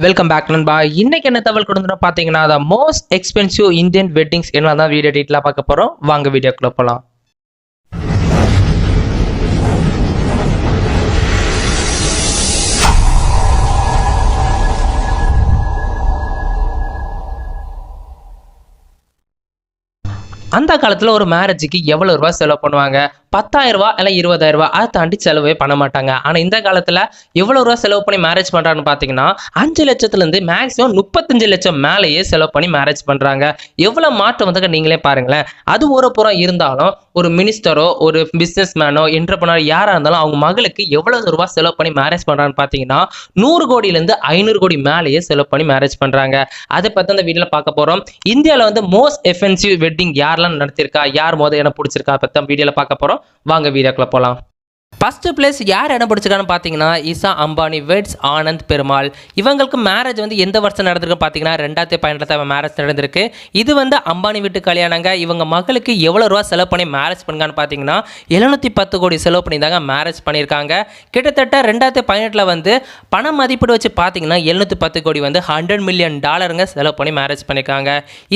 Welcome back நண்பா. இன்னைக்கு என்ன தகவல் கொடுத்துரும் பார்த்தீங்கன்னா, the most expensive Indian weddings என்னதான் வீடியோ டீட்டெயிலாக பார்க்க போகிறோம். வாங்க வீடியோக்குள்ள போகலாம். அந்த காலத்தில் ஒரு மேரேஜுக்கு எவ்வளோ ரூபா செலவு பண்ணுவாங்க? 10,000 ரூபா இல்லை 20,000 ரூபா, அதை தாண்டி செலவே பண்ண மாட்டாங்க. ஆனால் இந்த காலத்தில் எவ்வளோ ரூபா செலவு பண்ணி மேரேஜ் பண்ணுறான்னு பார்த்தீங்கன்னா 5 லட்சத்துலேருந்து மேக்ஸிமம் 35 லட்சம் மேலேயே செலவு பண்ணி மேரேஜ் பண்ணுறாங்க. எவ்வளோ மாற்றம் வந்து நீங்களே பாருங்களேன். அது ஒரு புறம் இருந்தாலும் ஒரு மினிஸ்டரோ ஒரு பிஸ்னஸ் மேனோ என்டர்பிரனர் யாராக இருந்தாலும் அவங்க மகளுக்கு எவ்வளோ ரூபா செலவு பண்ணி மேரேஜ் பண்ணுறான்னு பார்த்தீங்கன்னா 100 கோடியிலேருந்து 500 கோடி மேலேயே செலவு பண்ணி மேரேஜ் பண்ணுறாங்க. அதை பற்றி அந்த வீடியோவில் பார்க்க போகிறோம். இந்தியாவில் வந்து மோஸ்ட் எஃபென்சிவ் வெட்டிங் யாரெல்லாம் நடத்திருக்கா, யார் மோத என்ன பிடிச்சிருக்கா பற்றி வீடியோவில் பார்க்க போகிறோம். வாங்க வீடியோக்குள்ள போலாம். ஃபர்ஸ்ட் பிளேஸ் யார் இடம் பிடிச்சிருக்கான்னு பார்த்தீங்கன்னா இசா அம்பானி வெட்ஸ் ஆனந்த் பெருமாள். இவங்களுக்கு மேரேஜ் வந்து எந்த வருஷம் நடந்திருக்கு பார்த்தீங்கன்னா 2018 மேரேஜ் நடந்திருக்கு. இது வந்து அம்பானி வீட்டு கல்யாணங்க. இவங்க மகளுக்கு எவ்வளோ ரூபா செலவு பண்ணி மேரேஜ் பண்ணுங்கன்னு பார்த்தீங்கன்னா 710 கோடி செலவு பண்ணி தாங்க மேரேஜ் பண்ணியிருக்காங்க. கிட்டத்தட்ட 2018 வந்து பண மதிப்பீடு வச்சு பார்த்தீங்கன்னா 710 கோடி வந்து $100 மில்லியன் செலவு பண்ணி மேரேஜ் பண்ணியிருக்காங்க.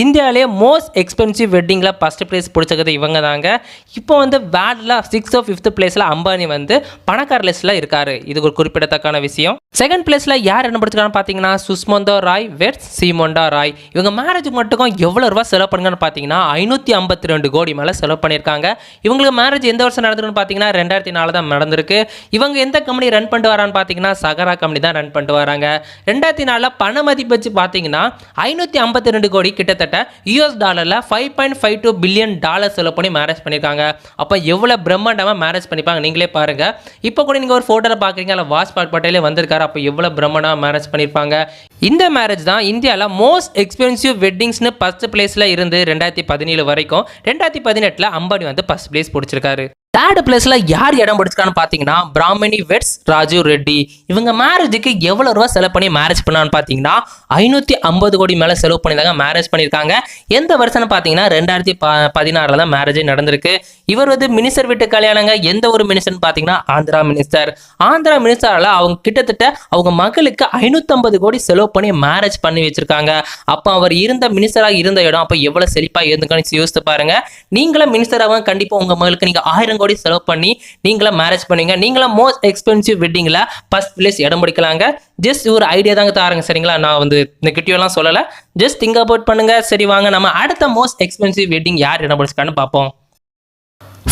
இந்தியாவிலே மோஸ்ட் எக்ஸ்பென்சிவ் வெட்டிங்கில் ஃபர்ஸ்ட் பிளேஸ் பிடிச்சது இவங்க தாங்க. இப்போ வந்து வேர்ல்டில் 6th or 5th பிளேஸில் அம்பானி வந்து பணக்கார லிஸ்ட்ல இருக்காரு. இது ஒரு குறிப்பிடத்தக்கான விஷயம். செகண்ட் பிளேஸ்ல யார் என்ன படிச்சிருக்கான்னு பாத்தீங்கன்னா சுஷ்மந்தா ராய் வெட்ஸ் சீமோண்டா ராய். இவங்க மேரேஜுக்கு மட்டும் எவ்வளவு ரூபாய் செலவு பண்ணுங்கன்னு பாத்தீங்கன்னா 552 கோடி மேல செலவு பண்ணிருக்காங்க. இவங்களுக்கு மேரேஜ் எந்த வருஷம் நடந்திருக்குன்னு பாத்தீங்கன்னா 2004 தான் நடந்திருக்கு. இவங்க எந்த கம்பெனி ரன் பண்ணிட்டு வரான்னு பாத்தீங்கன்னா சகரா கம்பெனி தான் ரன் பண்ணிட்டு வராங்க. 2004 பண மதிப்பு வச்சு பாத்தீங்கன்னா 552 கோடி கிட்டத்தட்ட US டாலர்ல $5.52 பில்லியன் செலவு பண்ணி மேரேஜ் பண்ணிருக்காங்க. அப்ப எவ்வளவு பிரம்மாண்டமா மேரேஜ் பண்ணிப்பாங்க நீங்களே பாருங்க. இப்போ கூட நீங்க ஒரு போட்டோல பாக்குறீங்க, அல்ல வாஜ்பாய் பட்டேலே வந்திருக்காரு. அப்ப எவ்வளவு பிரம்மாண்டமா மேரேஜ் பண்ணிருப்பாங்க. இந்த மேரேஜ் தான் இந்தியால மோஸ்ட் எக்ஸ்பென்சிவ் வெட்டிங்ஸ்னு ஃபர்ஸ்ட் பிளேஸ்ல இருந்து 2017 வரைக்கும் 2018 அம்பானி வந்து ஃபர்ஸ்ட் பிளேஸ் பிடிச்சிருக்காரு. தேர்ட் பிளேஸ்ல யார் இடம் பிடிச்சிருக்கான்னு பாத்தீங்கன்னா பிராமணி வெட்ஸ் ராஜீவ் ரெட்டி. இவங்க மேரேஜுக்கு எவ்வளவு ரூபா செலவு பண்ணி மேரேஜ் பண்ணான்னு பாத்தீங்கன்னா 550 கோடி மேல செலவு பண்ணி தாங்க மேரேஜ் பண்ணிருக்காங்க. எந்த வருஷம்னு பாத்தீங்கன்னா 2016 தான் மேரேஜ் நடந்திருக்கு. இவர் வந்து மினிஸ்டர் வீட்டு கல்யாணங்க. எந்த ஒரு மினிஸ்டர் பாத்தீங்கன்னா ஆந்திரா மினிஸ்டர்ல அவங்க கிட்டத்தட்ட அவங்க மகளுக்கு 550 கோடி செலவு பண்ணி மேரேஜ் பண்ணி வச்சிருக்காங்க. அப்ப அவர் இருந்த மினிஸ்டராக இருந்த இடம் அப்ப எவ்வளவு செழிப்பா இருந்துக்கான்னு யோசித்து பாருங்க. நீங்களும் மினிஸ்டராக கண்டிப்பா உங்க மகளுக்கு நீங்க 1000 கோடி செலவு பண்ணி நீங்களா மேரேஜ் பண்ணீங்க. நீங்களா மோஸ்ட் எக்ஸ்பென்சிவ் வெட்டிங்ல ஃபர்ஸ்ட் பிளேஸ் இடம் பிடிக்கலாங்க. ஜஸ்ட் ஒரு ஐடியா தாங்க தாருங்க, சரிங்களா? நான் வந்து நெகட்டிவ் எல்லாம் சொல்லல, ஜஸ்ட் திங்க் அபவுட் பண்ணுங்க. சரி வாங்க நம்ம அடுத்த மோஸ்ட் எக்ஸ்பென்சிவ் வெட்டிங் யார் இடம் பிடிச்சிருக்கான்னு பார்ப்போம்.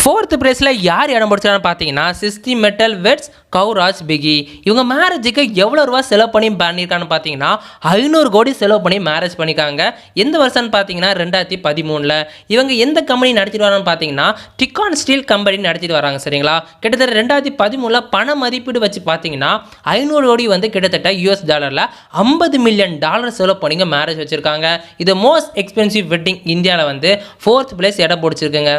ஃபோர்த் பிளேஸ்ல யார் இடம் பிடிச்சான்னு பார்த்தீங்கன்னா சிஸ்தி மெட்டல் வெட்ஸ் கௌராஜ் பிகி. இவங்க மேரேஜுக்கு எவ்வளோ ரூபா செலவு பண்ணி பண்ணியிருக்கான்னு பார்த்தீங்கன்னா 500 கோடி செலவு பண்ணி மேரேஜ் பண்ணியிருக்காங்க. எந்த வருஷம்னு பார்த்தீங்கன்னா 2013. இவங்க எந்த கம்பெனி நடத்திட்டு வரான்னு பார்த்தீங்கன்னா டிகான் ஸ்டீல் கம்பெனி நடத்திட்டு வராங்க, சரிங்களா? கிட்டத்தட்ட 2013 பண மதிப்பீடு வச்சு பார்த்தீங்கன்னா 500 கோடி வந்து கிட்டத்தட்ட US டாலர்ல $50 மில்லியன் செலவு பண்ணிங்க மேரேஜ் வச்சிருக்காங்க. இது மோஸ்ட் எக்ஸ்பென்சிவ் வெட்டிங் இந்தியாவில் வந்து 4th பிளேஸ் இடம் பிடிச்சிருக்குங்க.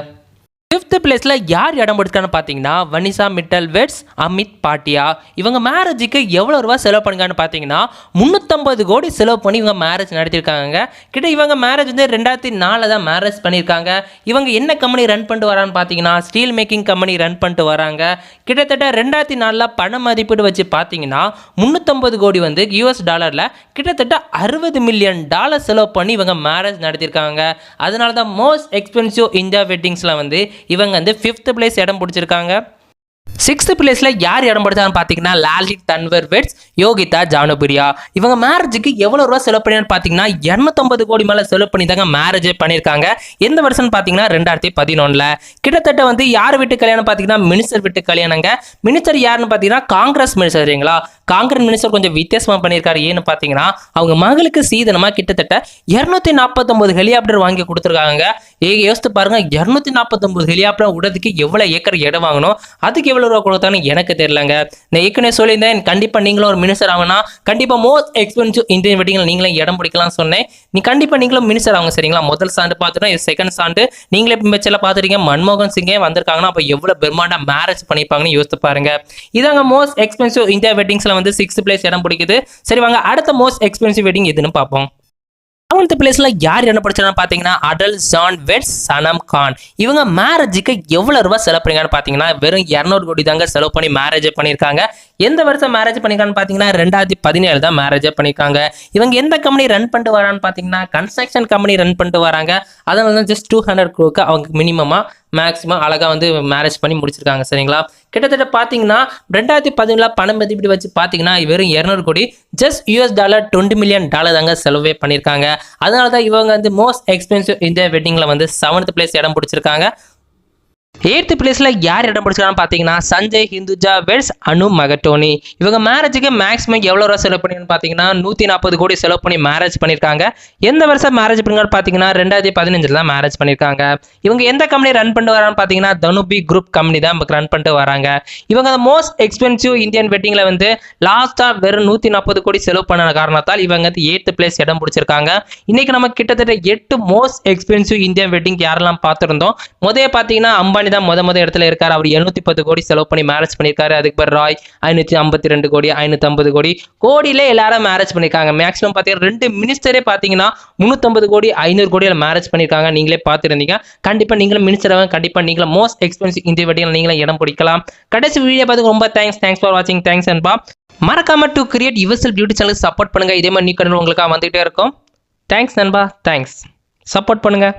5th பிளேஸ்ல யார் இடம் பிடிச்சிருக்கான்னு பார்த்தீங்கன்னா வனிசா மிட்டல் வெட்ஸ் அமித் பாட்டியா. இவங்க மேரேஜுக்கு எவ்வளோ ரூபா செலவு பண்ணுங்கன்னு பார்த்தீங்கன்னா 350 கோடி செலவு பண்ணி இவங்க மேரேஜ் நடத்திருக்காங்க. கிட்ட இவங்க மேரேஜ் வந்து 2004 தான் மேரேஜ் பண்ணியிருக்காங்க. இவங்க என்ன கம்பெனி ரன் பண்ணிட்டு வரான்னு பார்த்தீங்கன்னா ஸ்டீல் மேக்கிங் கம்பெனி ரன் பண்ணிட்டு வராங்க. கிட்டத்தட்ட 2004 பண மதிப்பீடு வச்சு பார்த்தீங்கன்னா 350 கோடி வந்து US டாலர்ல கிட்டத்தட்ட $60 மில்லியன் செலவு பண்ணி இவங்க மேரேஜ் நடத்திருக்காங்க. அதனால தான் மோஸ்ட் எக்ஸ்பென்சிவ் இந்தியா வெட்டிங்ஸ்ல வந்து இவங்க வந்து 5th பிளேஸ் இடம் பிடிச்சிருக்காங்க. 6th பிளேஸ்ல யார் இடம் பிடிச்சான்னு பாத்தீங்கன்னா லாலித் தன்வர் வெட்ஸ் யோகிதா ஜானுபிரியா. இவங்க மேரேஜுக்கு எவ்வளவு ரூபா செலவு பண்ணி பாத்தீங்கன்னா 250 கோடி மேல செலவு பண்ணி தாங்க மேரேஜ் பண்ணிருக்காங்க. எந்த வருஷம் பாத்தீங்கன்னா 2011. கிட்டத்தட்ட வந்து யார் வீட்டு கல்யாணம் பாத்தீங்கன்னா மினிஸ்டர் வீட்டு கல்யாணங்க. மினிஸ்டர் யாருன்னு பாத்தீங்கன்னா காங்கிரஸ் மினிஸ்டர், சரிங்களா? காங்கிரஸ் மினிஸ்டர் கொஞ்சம் வித்தியாசமா பண்ணியிருக்காரு. ஏன்னு பாத்தீங்கன்னா அவங்க மகளுக்கு சீதனமா கிட்டத்தட்ட 249 ஹெலிகாப்டர் வாங்கி கொடுத்துருக்காங்க. யோசித்து பாருங்க, 249 ஹெலிகாப்டர் விடுறதுக்கு எவ்வளவு ஏக்கர் இடம் வாங்கணும், அதுக்கு எவ்வளவு ரூபா கொடுத்தான்னு எனக்கு தெரியலங்க. நான் ஏற்கனவே சொல்லியிருந்தேன் கண்டிப்பா நீங்களும் ஒரு மினிஸ்டர் ஆகுனா கண்டிப்பா மோஸ்ட் எக்ஸ்பென்சிவ் இந்தியன் வெட்டிங்ல நீங்களும் இடம் பிடிக்கலாம் சொன்னேன். கண்டிப்பா நீங்களும் மினிஸ்டர் ஆகும், சரிங்களா? முதல் சாண்டு பார்த்துட்டோம், இது செகண்ட் சாண்டு. நீங்களே மெச்சல பார்த்துட்டீங்க, மன்மோகன் சிங்கே வந்திருக்காங்கன்னா அப்ப எவ்வளவு பிரம்மாண்டா மேரேஜ் பண்ணிப்பாங்கன்னு யோசித்து பாருங்க. இதாங்க மோஸ்ட் எக்ஸ்பென்சிவ் இந்தியா வெட்டிங்ஸ்ல வந்து 6th பிளேஸ் இடம் பிடிக்குது. சரி வாங்க அடுத்த மோஸ்ட் எக்ஸ்பென்சிவ் வெட்டிங் எதுன்னு பார்ப்போம். 7th பிளேஸ்ல யார் என்ன படிச்சாங்கன்னு பாத்தீங்கன்னா அடல் ஜான் வெட்ஸ் சனம் கான். இவங்க மேரேஜுக்கு எவ்வளவு ரூபாய் செலவு பண்ணீங்கன்னு பாத்தீங்கன்னா வெறும் 200 கோடி தாங்க செலவு பண்ணி மேரேஜ் பண்ணிருக்காங்க. எந்த வருஷம் மேரேஜ் பண்ணிருக்கான்னு பாத்தீங்கன்னா 2017 தான் மேரேஜ் பண்ணிருக்காங்க. இவங்க எந்த கம்பெனி ரன் பண்ணிட்டு வரான்னு பாத்தீங்கன்னா கன்ஸ்ட்ரக்ஷன் கம்பெனி ரன் பண்ணிட்டு வராங்க. அதனால தான் ஜஸ்ட் 200 crore அவங்க மினிமமா மேக்ஸிமம் அழகா வந்து மேரேஜ் பண்ணி முடிச்சிருக்காங்க. சரிங்களா, கிட்டத்தட்ட பாத்தீங்கன்னா 2017 பணம் மதிப்பீடு வச்சு பாத்தீங்கன்னா வெறும் 200 கோடி ஜஸ்ட் $20 $20 million தாங்க செலவே பண்ணிருக்காங்க. அதனால தான் இவங்க வந்து மோஸ்ட் எக்ஸ்பென்சிவ் இந்த வெட்டிங்ல வந்து 7th பிளேஸ் இடம் பிடிச்சிருக்காங்க. 8th பிளேஸ்ல யார் இடம் பிடிச்சிருக்கான்னு பாத்தீங்கன்னா சஞ்சய் ஹிந்துஜா வெட்ஸ் அனு மகட்டோனி. இவங்க மேரேஜுக்கு மேக்ஸிமம் எவ்வளவு ரூபா செலவு பண்ணி பாத்தீங்கன்னா 140 கோடி செலவு பண்ணி மேரேஜ் பண்ணிருக்காங்க. எந்த வருஷம் மேரேஜ் பண்ணீங்கன்னு பாத்தீங்கன்னா 2015 தான் மேரேஜ் பண்ணிருக்காங்க. இவங்க எந்த கம்பெனி ரன் பண்ணிட்டு வரான்னு பாத்தீங்கன்னா தனுபி குரூப் கம்பெனி தான் ரன் பண்ணிட்டு வராங்க. இவங்க மோஸ்ட் எக்ஸ்பென்சிவ் இந்தியன் வெட்டிங்ல வந்து லாஸ்டா வெறும் 140 கோடி செலவு பண்ண காரணத்தால் இவங்க வந்து 8th பிளேஸ் இடம் பிடிச்சிருக்காங்க. இன்னைக்கு நம்ம கிட்டத்தட்ட 8 மோஸ்ட் எக்ஸ்பென்சிவ் இந்தியன் வெட்டிங் யாரெல்லாம் பார்த்திருந்தோம். முதல்ல பாத்தீங்கன்னா அம்பானி தான் முத இடத்துல இருக்காரு. அவர் 710 கோடி செலவு பண்ணி மேரேஜ் பண்ணிருக்காரு. அதுக்கு பிறகு ராய் 552 கோடி 550 கோடி கோடியில எல்லாரும் மேரேஜ் பண்ணிருக்காங்க. மேக்ஸிமம் பாத்தீங்கன்னா 2 மினிஸ்டரே பாத்தீங்கன்னா 350 கோடி 500 கோடியில மேரேஜ் பண்ணிருக்காங்க. நீங்களே பார்த்துருந்தீங்க. கண்டிப்பா நீங்களும் மினிஸ்டர் கண்டிப்பா நீங்களும் மோஸ்ட் எக்ஸ்பென்சிவ் இந்த வெட்டிங்ல நீங்களும் இடம் பிடிக்கலாம். கடைசி வீடியோ பார்த்து ரொம்ப தேங்க்ஸ் ஃபார் வாட்சிங். தேங்க்ஸ் அன்பா. மறக்காம டு கிரியேட் யுவர்செல்ஃப் பியூட்டி சேனலுக்கு சப்போர்ட் பண்ணுங்க. இதே மாதிரி நீ உங்களுக்கு வந்துட்டே இருக்கும். தேங்க்ஸ் நண்பா. தேங்க்ஸ் சப்போர்ட் பண்ணுங்க.